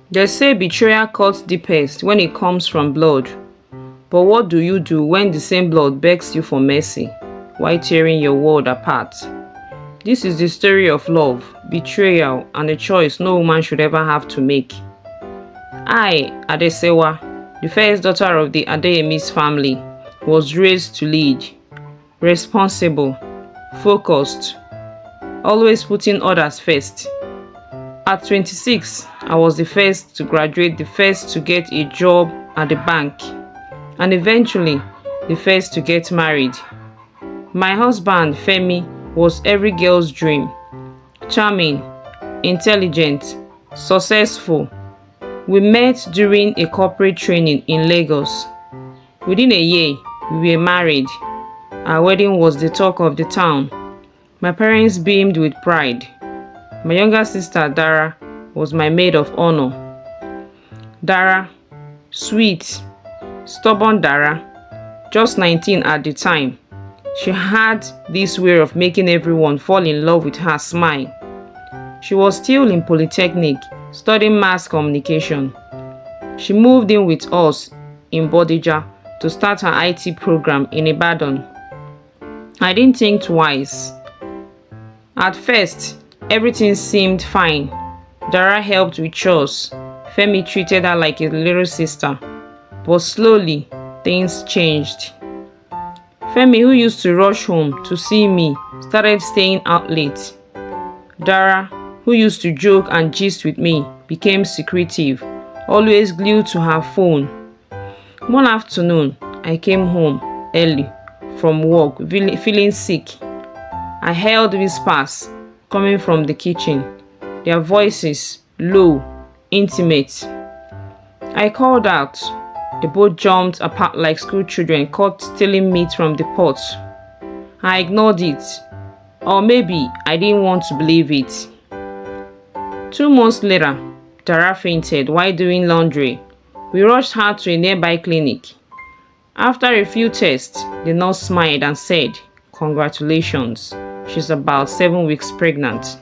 They say betrayal cuts deepest when it comes from blood. But what do you do when the same blood begs you for mercy while tearing your world apart? This is the story of love, betrayal, and a choice no woman should ever have to make. I, Adesewa, the first daughter of the Adeyemi's family, was raised to lead, responsible, focused, always putting others first. At 26, I was the first to graduate, the first to get a job at the bank, and eventually the first to get married. My husband, Femi, was every girl's dream. Charming, intelligent, successful. We met during a corporate training in Lagos. Within a year, we were married. Our wedding was the talk of the town. My parents beamed with pride. My younger sister, Dara, was my maid of honor. Dara, sweet, stubborn Dara, just 19 at the time. She had this way of making everyone fall in love with her smile. She was still in Polytechnic, studying mass communication. She moved in with us in Bodija to start her IT program in Ibadan. I didn't think twice. At first, everything seemed fine. Dara helped with chores. Femi treated her like a little sister. But slowly, things changed. Femi, who used to rush home to see me, started staying out late. Dara, who used to joke and gist with me, became secretive, always glued to her phone. One afternoon, I came home early from work, feeling sick. I heard whispers coming from the kitchen, their voices low, intimate. I called out. They both jumped apart like school children caught stealing meat from the pot. I ignored it, or maybe I didn't want to believe it. 2 months later, Dara fainted while doing laundry. We rushed her to a nearby clinic. After a few tests, the nurse smiled and said, "Congratulations, she's about 7 weeks pregnant."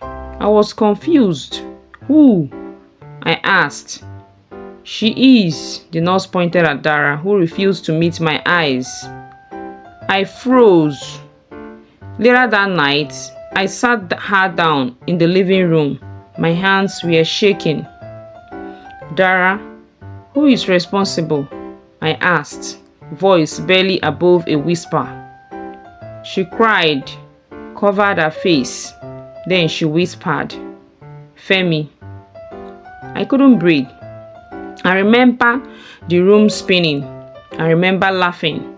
I was confused. Who? I asked. "She is," the nurse pointed at Dara, who refused to meet my eyes. I froze. Later that night, I sat her down in the living room. My hands were shaking. "Dara, who is responsible?" I asked, voice barely above a whisper. She cried, covered her face. Then she whispered, "Femi." I couldn't breathe. I remember the room spinning. I remember laughing.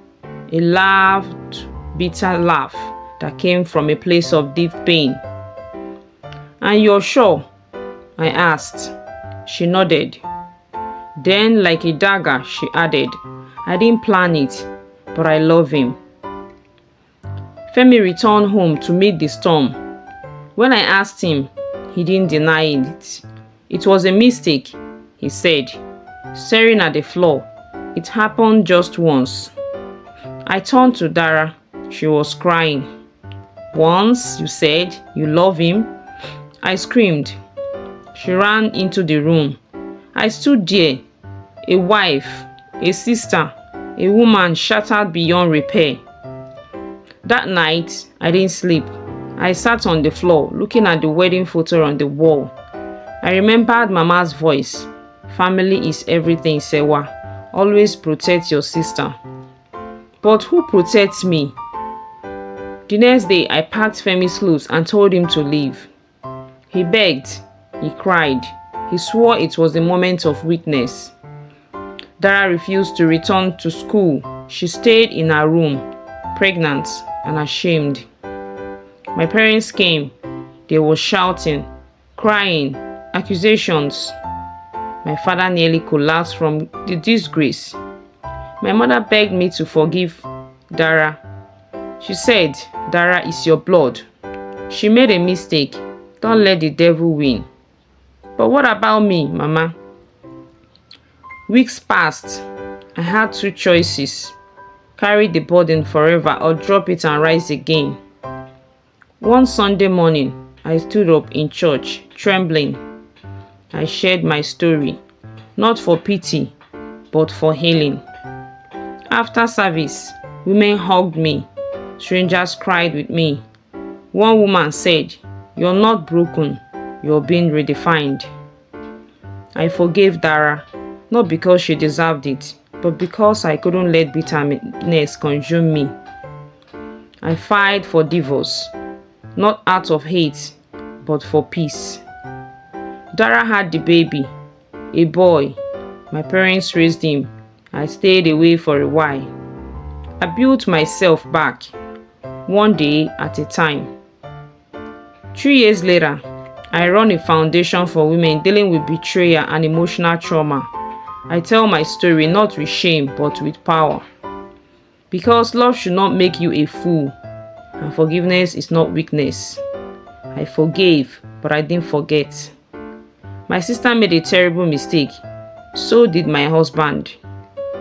A loud, bitter laugh that came from a place of deep pain. "And you're sure?" I asked. She nodded. Then, like a dagger, she added, "I didn't plan it, but I love him." Femi returned home to meet the storm. When I asked him, he didn't deny it. "It was a mistake," he said, staring at the floor. "It happened just once." I turned to Dara. She was crying. "Once, you said you love him?" I screamed. She ran into the room. I stood there, a wife, a sister, a woman shattered beyond repair. That night, I didn't sleep. I sat on the floor, looking at the wedding photo on the wall. I remembered Mama's voice. "Family is everything, Sewa. Always protect your sister." But who protects me? The next day, I packed Femi's clothes and told him to leave. He begged. He cried. He swore it was a moment of weakness. Dara refused to return to school. She stayed in her room, pregnant and ashamed. My parents came. They were shouting, crying, accusations. My father nearly collapsed from the disgrace. My mother begged me to forgive Dara. She said, "Dara is your blood. She made a mistake. Don't let the devil win." But what about me, Mama? Weeks passed. I had 2 choices. Carry the burden forever or drop it and rise again. One Sunday morning, I stood up in church, trembling. I shared my story, not for pity, but for healing. After service, women hugged me. Strangers cried with me. One woman said, "You're not broken, you're being redefined." I forgave Dara, not because she deserved it, but because I couldn't let bitterness consume me. I filed for divorce, not out of hate, but for peace. Dara had the baby, a boy. My parents raised him. I stayed away for a while. I built myself back, one day at a time. 3 years later, I run a foundation for women dealing with betrayal and emotional trauma. I tell my story not with shame, but with power. Because love should not make you a fool, and forgiveness is not weakness. I forgave, but I didn't forget. My sister made a terrible mistake. So did my husband.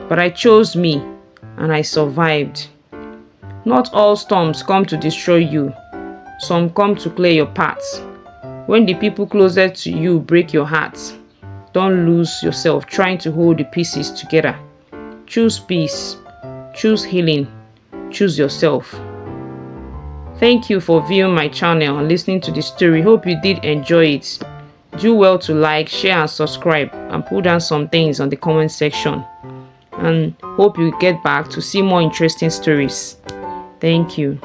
But I chose me, and I survived. Not all storms come to destroy you. Some come to clear your path. When the people closest to you break your heart, don't lose yourself trying to hold the pieces together. Choose peace. Choose healing. Choose yourself. Thank you for viewing my channel and listening to the story. Hope you did enjoy it. Do well to like, share and subscribe, and put down some things on the comment section. And hope you get back to see more interesting stories. Thank you.